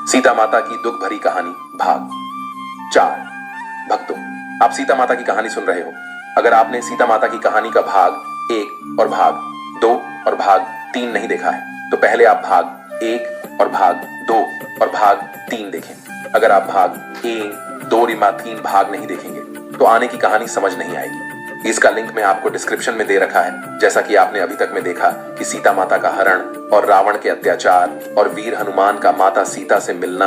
सीता माता की दुख भरी कहानी भाग 4। भक्तों, आप सीता माता की कहानी सुन रहे हो। अगर आपने सीता माता की कहानी का भाग 1 और भाग 2 और भाग 3 नहीं देखा है तो पहले आप भाग 1 और भाग 2 और भाग 3 देखें। अगर आप भाग 1, 2 रिमा 3 भाग नहीं देखेंगे तो आने की कहानी समझ नहीं आएगी। इसका लिंक मैं आपको डिस्क्रिप्शन में दे रखा है। जैसा कि आपने अभी तक में देखा कि सीता माता का हरण और रावण के अत्याचार और वीर हनुमान का माता सीता से मिलना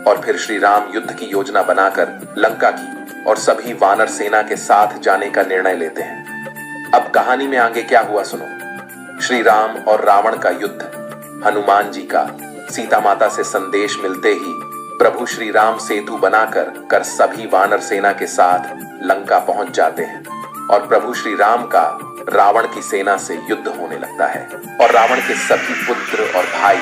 और फिर श्री राम युद्ध की योजना बनाकर लंका की और सभी वानर सेना के साथ जाने का निर्णय लेते हैं। अब कहानी में आगे क्या हुआ सुनो। श्री राम और रावण का युद्ध, हनुमान जी का सीता माता से संदेश मिलते ही प्रभु श्री राम सेतु बनाकर सभी वानर सेना के साथ लंका पहुंच जाते हैं और प्रभु श्री राम का रावण की सेना से युद्ध होने लगता है और रावण के सभी पुत्र और भाई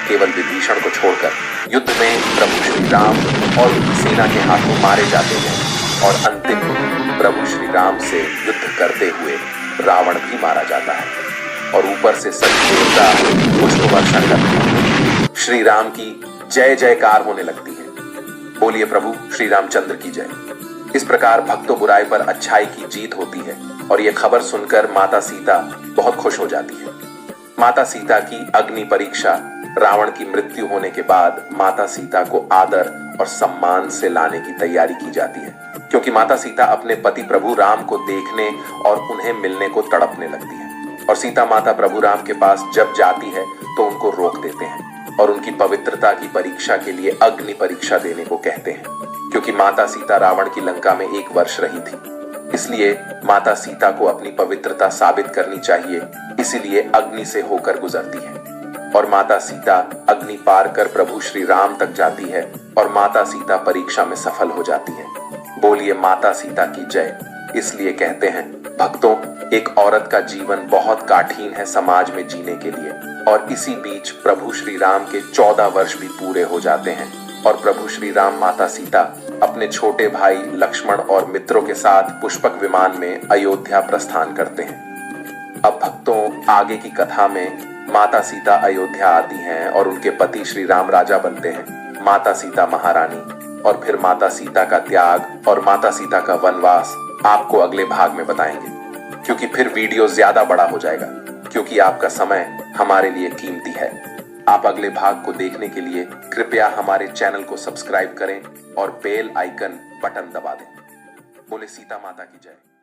केवल विभीषण को छोड़कर युद्ध में प्रभु श्री राम और उनकी सेना के हाथों मारे जाते हैं और अंतिम प्रभु श्री राम से युद्ध करते हुए रावण भी मारा जाता है और ऊपर से सभी देवता पुष्प वर्षा करते हैं। श्री राम की जय जयकार होने लगती है। बोलिए प्रभु श्री रामचंद्र की जय। इस प्रकार भक्तों बुराई पर अच्छाई की जीत होती है और यह खबर सुनकर माता सीता बहुत खुश हो जाती है। माता सीता की अग्नि परीक्षा, रावण की मृत्यु होने के बाद माता सीता को आदर और सम्मान से लाने की तैयारी की जाती है, क्योंकि माता सीता अपने पति प्रभु राम को देखने और उन्हें मिलने को तड़पने लगती है और सीता माता प्रभु राम के पास जब जाती है तो उनको रोक देते हैं और उनकी पवित्रता की परीक्षा के लिए अग्नि परीक्षा देने को कहते हैं। क्योंकि माता सीता रावण की लंका में 1 वर्ष रही थी, इसलिए माता सीता को अपनी पवित्रता साबित करनी चाहिए, इसीलिए अग्नि से होकर गुजरती है और माता सीता अग्नि पार कर प्रभु श्री राम तक जाती है और माता सीता परीक्षा में सफल हो जाती है। बोलिए माता सीता की जय। इसलिए कहते हैं भक्तों, एक औरत का जीवन बहुत कठिन है समाज में जीने के लिए और इसी बीच प्रभु श्री राम के 14 वर्ष भी पूरे हो जाते हैं और प्रभु श्री राम माता सीता अपने छोटे भाई लक्ष्मण और मित्रों के साथ पुष्पक विमान में अयोध्या प्रस्थान करते हैं। अब भक्तों, आगे की कथा में माता सीता अयोध्या आती हैं और उनके पति श्री राम राजा बनते हैं, माता सीता महारानी, और फिर माता सीता का त्याग और माता सीता का वनवास आपको अगले भाग में बताएंगे, क्योंकि फिर वीडियो ज्यादा बड़ा हो जाएगा, क्योंकि आपका समय हमारे लिए कीमती है। आप अगले भाग को देखने के लिए कृपया हमारे चैनल को सब्सक्राइब करें और बेल आइकन बटन दबा दें। बोले सीता माता की जय।